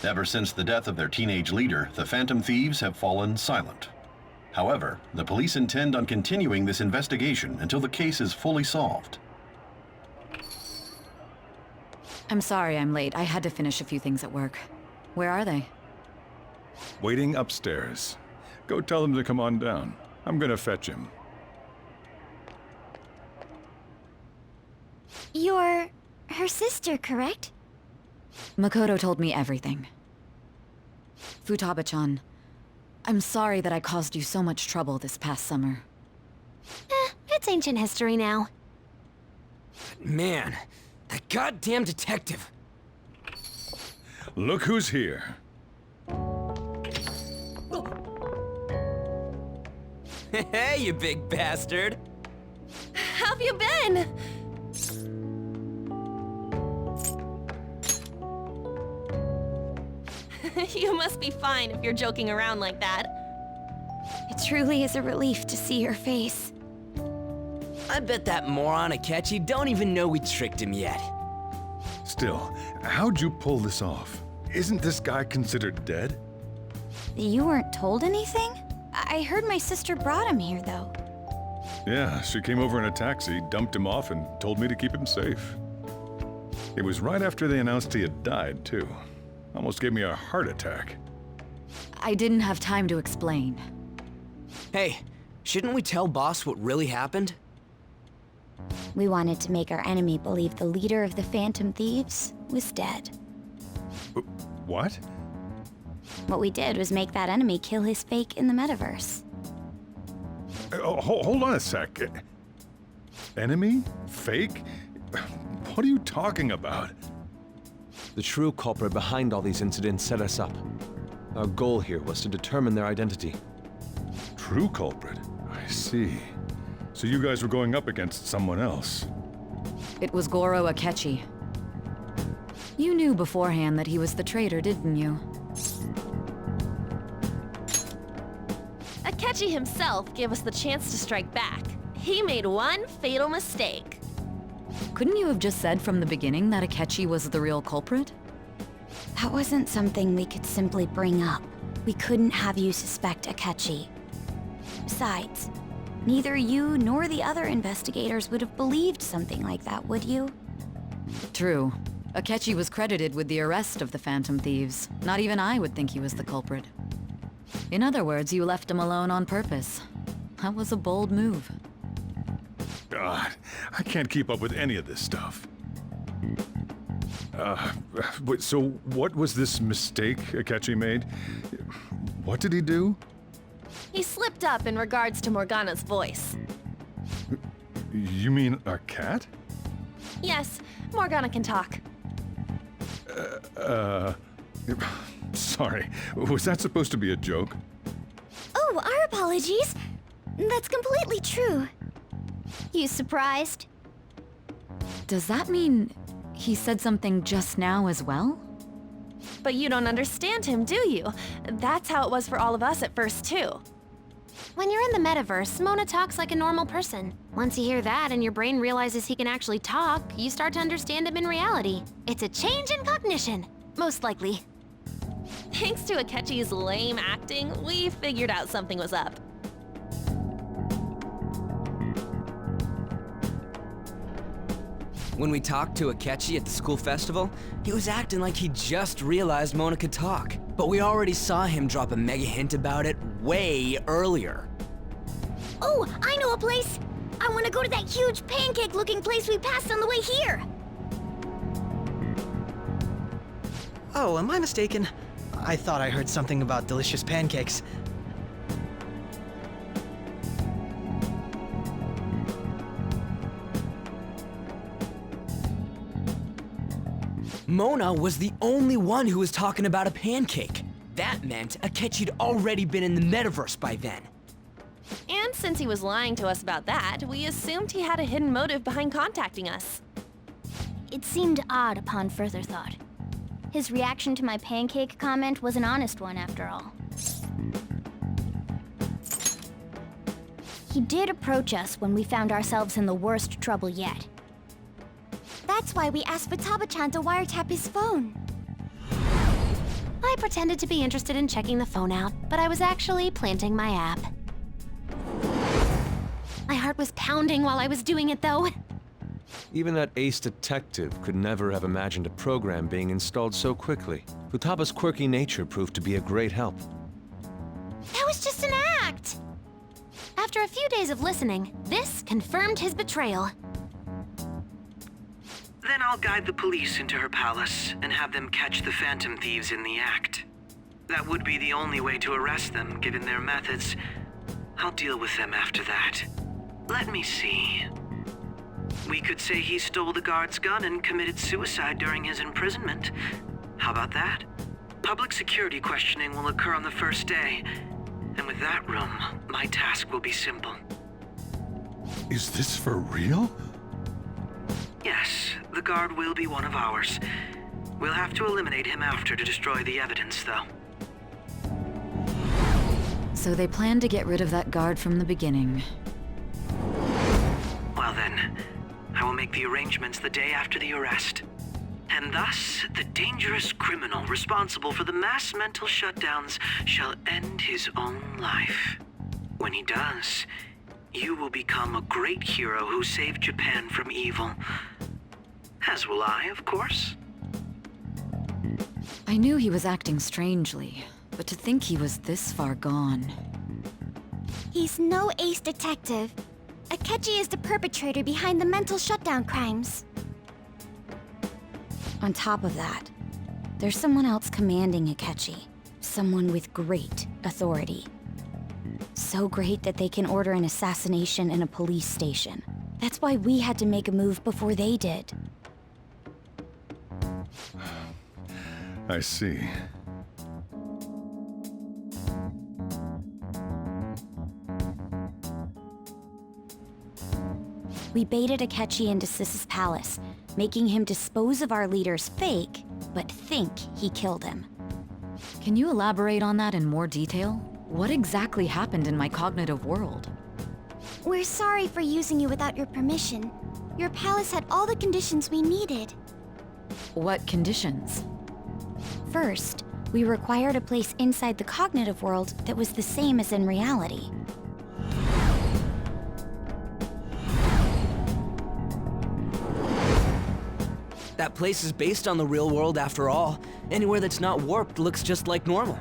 Ever since the death of their teenage leader, the Phantom Thieves have fallen silent. However, the police intend on continuing this investigation until the case is fully solved. I'm sorry I'm late. I had to finish a few things at work. Where are they? Waiting upstairs. Go tell them to come on down. I'm gonna fetch him. You're her sister, correct? Makoto told me everything. Futaba-chan, I'm sorry that I caused you so much trouble this past summer. It's ancient history now. Man, that goddamn detective. Look who's here. Hey, you big bastard. How have you been? You must be fine if you're joking around like that. It truly is a relief to see your face. I bet that moron Akechi don't even know we tricked him yet. Still, how'd you pull this off? Isn't this guy considered dead? You weren't told anything? I heard my sister brought him here, though. Yeah, she came over in a taxi, dumped him off, and told me to keep him safe. It was right after they announced he had died, too. Almost gave me a heart attack. I didn't have time to explain. Hey, shouldn't we tell boss what really happened? We wanted to make our enemy believe the leader of the Phantom Thieves was dead. What? What we did was make that enemy kill his fake in the metaverse. Hold on a sec. Enemy? Fake? What are you talking about? The true culprit behind all these incidents set us up. Our goal here was to determine their identity. True culprit? I see. So you guys were going up against someone else. It was Goro Akechi. You knew beforehand that he was the traitor, didn't you? Akechi himself gave us the chance to strike back. He made one fatal mistake. Couldn't you have just said from the beginning that Akechi was the real culprit? That wasn't something we could simply bring up. We couldn't have you suspect Akechi. Besides, neither you nor the other investigators would have believed something like that, would you? True. Akechi was credited with the arrest of the Phantom Thieves. Not even I would think he was the culprit. In other words, you left him alone on purpose. That was a bold move. God, I can't keep up with any of this stuff. So what was this mistake Akechi made? What did he do? He slipped up in regards to Morgana's voice. You mean our cat? Yes, Morgana can talk. Sorry, was that supposed to be a joke? Oh, our apologies. That's completely true. You surprised? Does that mean he said something just now as well? But you don't understand him, do you? That's how it was for all of us at first, too. When you're in the metaverse, Mona talks like a normal person. Once you hear that and your brain realizes he can actually talk, you start to understand him in reality. It's a change in cognition, most likely. Thanks to Akechi's lame acting, we figured out something was up. When we talked to Akechi at the school festival, he was acting like he just realized Mona could talk. But we already saw him drop a mega hint about it way earlier. Oh, I know a place! I want to go to that huge pancake-looking place we passed on the way here! Oh, am I mistaken? I thought I heard something about delicious pancakes. Mona was the only one who was talking about a pancake. That meant Akechi'd already been in the metaverse by then. And since he was lying to us about that, we assumed he had a hidden motive behind contacting us. It seemed odd upon further thought. His reaction to my pancake comment was an honest one, after all. He did approach us when we found ourselves in the worst trouble yet. That's why we asked Futaba-chan to wiretap his phone. I pretended to be interested in checking the phone out, but I was actually planting my app. My heart was pounding while I was doing it, though. Even that ace detective could never have imagined a program being installed so quickly. Futaba's quirky nature proved to be a great help. That was just an act! After a few days of listening, this confirmed his betrayal. Then I'll guide the police into her palace and have them catch the Phantom Thieves in the act. That would be the only way to arrest them, given their methods. I'll deal with them after that. Let me see. We could say he stole the guard's gun and committed suicide during his imprisonment. How about that? Public security questioning will occur on the first day. And with that room, my task will be simple. Is this for real? Yes, the guard will be one of ours. We'll have to eliminate him after to destroy the evidence, though. So they planned to get rid of that guard from the beginning. Well then, I will make the arrangements the day after the arrest. And thus, the dangerous criminal responsible for the mass mental shutdowns shall end his own life. When he does, you will become a great hero who saved Japan from evil. As will I, of course. I knew he was acting strangely, but to think he was this far gone. He's no ace detective. Akechi is the perpetrator behind the mental shutdown crimes. On top of that, there's someone else commanding Akechi. Someone with great authority. So great that they can order an assassination in a police station. That's why we had to make a move before they did. I see. We baited Akechi into Sis's palace, making him dispose of our leader's fake, but think he killed him. Can you elaborate on that in more detail? What exactly happened in my cognitive world? We're sorry for using you without your permission. Your palace had all the conditions we needed. What conditions? First, we required a place inside the cognitive world that was the same as in reality. That place is based on the real world after all. Anywhere that's not warped looks just like normal.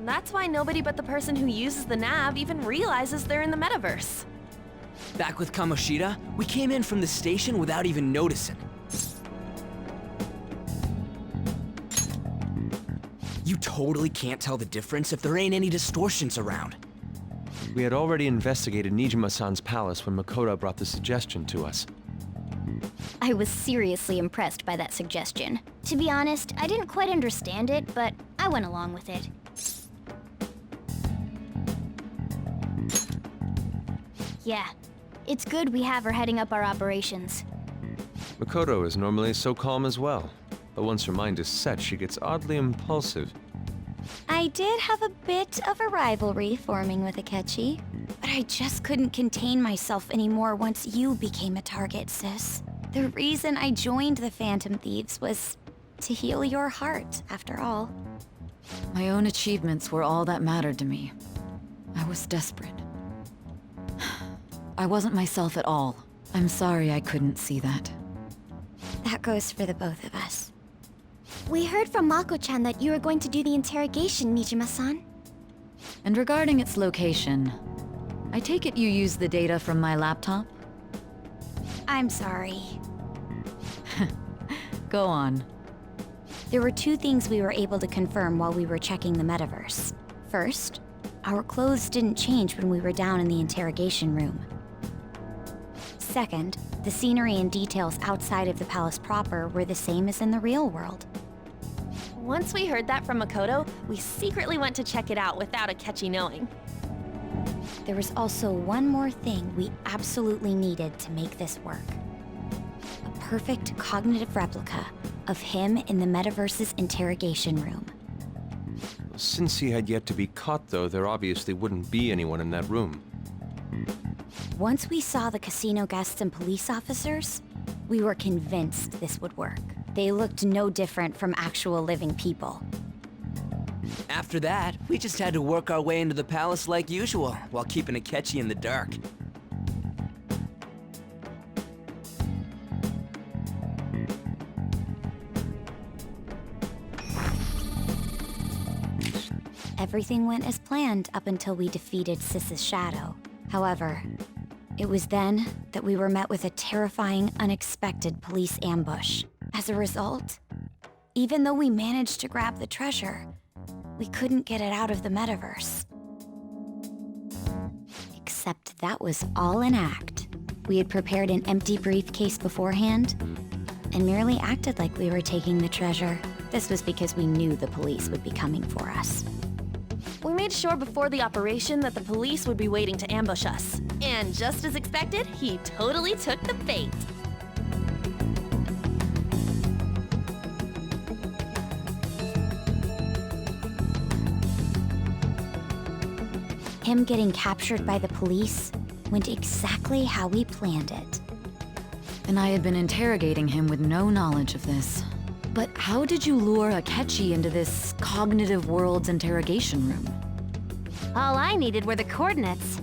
That's why nobody but the person who uses the nav even realizes they're in the metaverse. Back with Kamoshida, we came in from the station without even noticing. You totally can't tell the difference if there ain't any distortions around. We had already investigated Nijima-san's palace when Makoto brought the suggestion to us. I was seriously impressed by that suggestion. To be honest, I didn't quite understand it, but I went along with it. Yeah, it's good we have her heading up our operations. Makoto is normally so calm as well, but once her mind is set, she gets oddly impulsive. I did have a bit of a rivalry forming with Akechi, but I just couldn't contain myself anymore once you became a target, sis. The reason I joined the Phantom Thieves was to heal your heart, after all. My own achievements were all that mattered to me. I was desperate. I wasn't myself at all. I'm sorry I couldn't see that. That goes for the both of us. We heard from Mako-chan that you were going to do the interrogation, Nijima-san. And regarding its location, I take it you used the data from my laptop? I'm sorry. Go on. There were two things we were able to confirm while we were checking the metaverse. First, our clothes didn't change when we were down in the interrogation room. Second, the scenery and details outside of the palace proper were the same as in the real world. Once we heard that from Makoto, we secretly went to check it out without Akechi knowing. There was also one more thing we absolutely needed to make this work. A perfect cognitive replica of him in the metaverse's interrogation room. Since he had yet to be caught, though, there obviously wouldn't be anyone in that room. Once we saw the casino guests and police officers, we were convinced this would work. They looked no different from actual living people. After that, we just had to work our way into the palace like usual, while keeping Akechi in the dark. Everything went as planned up until we defeated Sis's shadow. However, it was then that we were met with a terrifying, unexpected police ambush. As a result, even though we managed to grab the treasure, we couldn't get it out of the metaverse. Except that was all an act. We had prepared an empty briefcase beforehand and merely acted like we were taking the treasure. This was because we knew the police would be coming for us. We made sure before the operation that the police would be waiting to ambush us. And just as expected, he totally took the bait. Him getting captured by the police went exactly how we planned it. And I had been interrogating him with no knowledge of this. But how did you lure Akechi into this cognitive world's interrogation room? All I needed were the coordinates.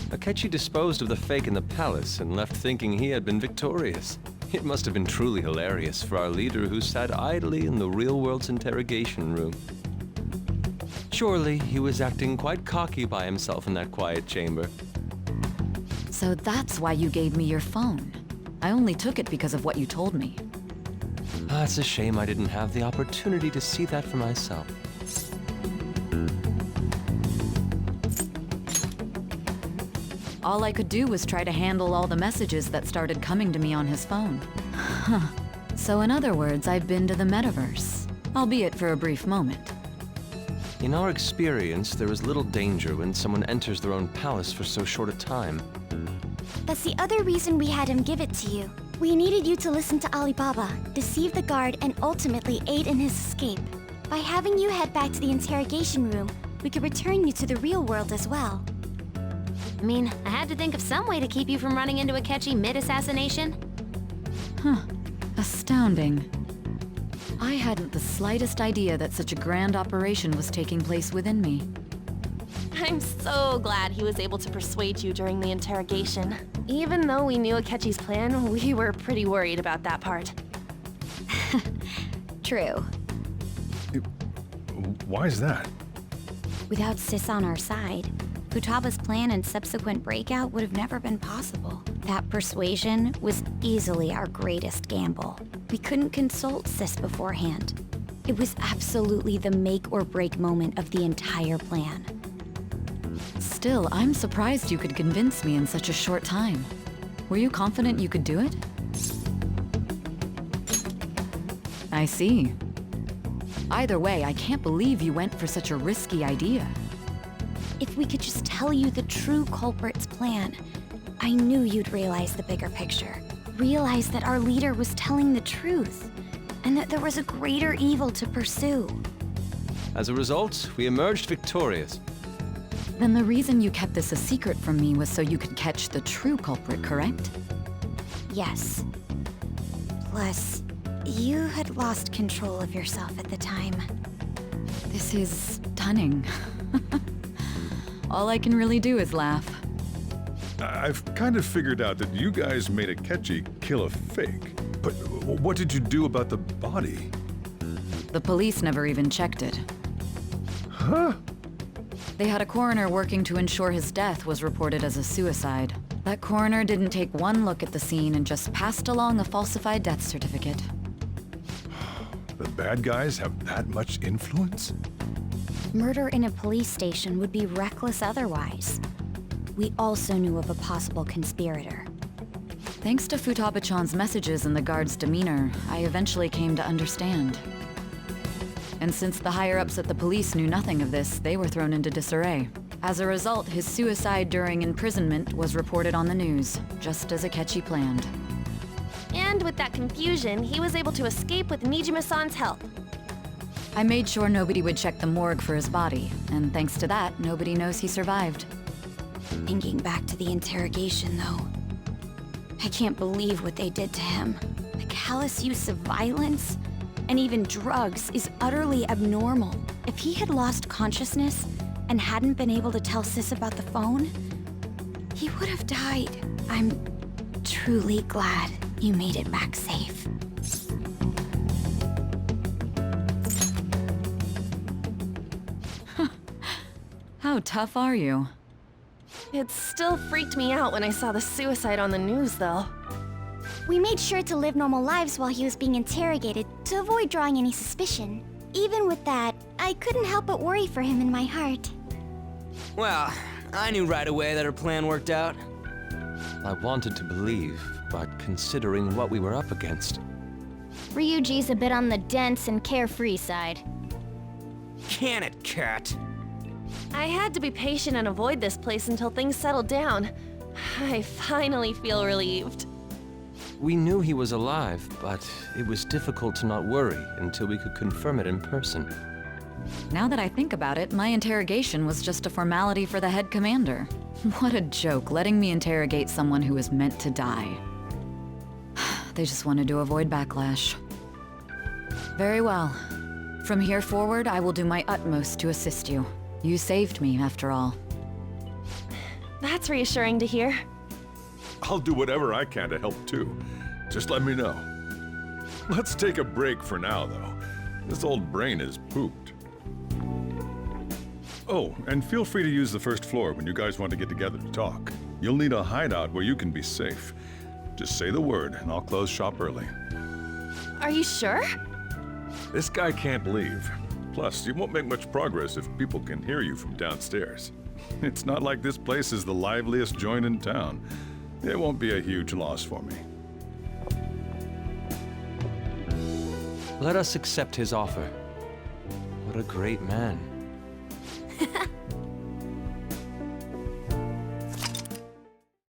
Akechi disposed of the fake in the palace and left thinking he had been victorious. It must have been truly hilarious for our leader who sat idly in the real world's interrogation room. Surely he was acting quite cocky by himself in that quiet chamber. So that's why you gave me your phone. I only took it because of what you told me. It's a shame I didn't have the opportunity to see that for myself. All I could do was try to handle all the messages that started coming to me on his phone. Huh. So in other words, I've been to the metaverse, albeit for a brief moment. In our experience, there is little danger when someone enters their own palace for so short a time. That's the other reason we had him give it to you. We needed you to listen to Alibaba, deceive the guard, and ultimately aid in his escape. By having you head back to the interrogation room, we could return you to the real world as well. I mean, I had to think of some way to keep you from running into Akechi mid-assassination. Huh. Astounding. I hadn't the slightest idea that such a grand operation was taking place within me. I'm so glad he was able to persuade you during the interrogation. Even though we knew Akechi's plan, we were pretty worried about that part. True. Why is that? Without Sis on our side, Futaba's plan and subsequent breakout would have never been possible. That persuasion was easily our greatest gamble. We couldn't consult Sis beforehand. It was absolutely the make or break moment of the entire plan. Still, I'm surprised you could convince me in such a short time. Were you confident you could do it? I see. Either way, I can't believe you went for such a risky idea. If we could just tell you the true culprit's plan, I knew you'd realize the bigger picture. Realize that our leader was telling the truth, and that there was a greater evil to pursue. As a result, we emerged victorious. Then the reason you kept this a secret from me was so you could catch the true culprit, correct? Yes. Plus, you had lost control of yourself at the time. This is stunning. All I can really do is laugh. I've kind of figured out that you guys made Akechi kill a fake. But what did you do about the body? The police never even checked it. Huh? They had a coroner working to ensure his death was reported as a suicide. That coroner didn't take one look at the scene and just passed along a falsified death certificate. The bad guys have that much influence? Murder in a police station would be reckless otherwise. We also knew of a possible conspirator. Thanks to Futaba-chan's messages and the guard's demeanor, I eventually came to understand. And since the higher-ups at the police knew nothing of this, they were thrown into disarray. As a result, his suicide during imprisonment was reported on the news, just as Akechi planned. And with that confusion, he was able to escape with Nijima-san's help. I made sure nobody would check the morgue for his body, and thanks to that, nobody knows he survived. Thinking back to the interrogation, though, I can't believe what they did to him. The callous use of violence, and even drugs, is utterly abnormal. If he had lost consciousness and hadn't been able to tell Sis about the phone, he would have died. I'm truly glad you made it back safe. How tough are you? It still freaked me out when I saw the suicide on the news, though. We made sure to live normal lives while he was being interrogated to avoid drawing any suspicion. Even with that, I couldn't help but worry for him in my heart. Well, I knew right away that her plan worked out. I wanted to believe, but considering what we were up against. Ryuji's a bit on the dense and carefree side. Can it, cat? I had to be patient and avoid this place until things settled down. I finally feel relieved. We knew he was alive, but it was difficult to not worry until we could confirm it in person. Now that I think about it, my interrogation was just a formality for the head commander. What a joke, letting me interrogate someone who was meant to die. They just wanted to avoid backlash. Very well. From here forward, I will do my utmost to assist you. You saved me, after all. That's reassuring to hear. I'll do whatever I can to help too. Just let me know. Let's take a break for now, though. This old brain is pooped. Oh, and feel free to use the first floor when you guys want to get together to talk. You'll need a hideout where you can be safe. Just say the word, and I'll close shop early. Are you sure? This guy can't leave. Plus, you won't make much progress if people can hear you from downstairs. It's not like this place is the liveliest joint in town. It won't be a huge loss for me. Let us accept his offer. What a great man.